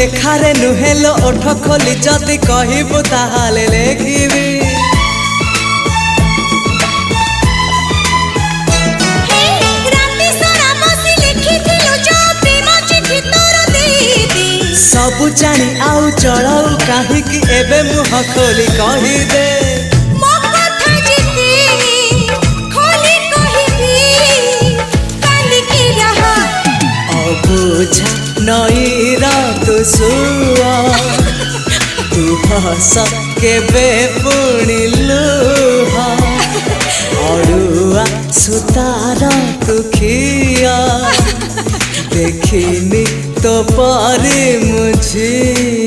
लेखारे नुहेलो ओठ खोली जदि कहबू ताहाले लेखिबी। सबु जानी आउ चढ़ाऊ काहीकि एबे मुह खोली कही दे। बुझा नईर तू सुआ तू हस केबे पुणी लुह अड़ुआ सुतार तू खिया देखिनी तो परी मुझे।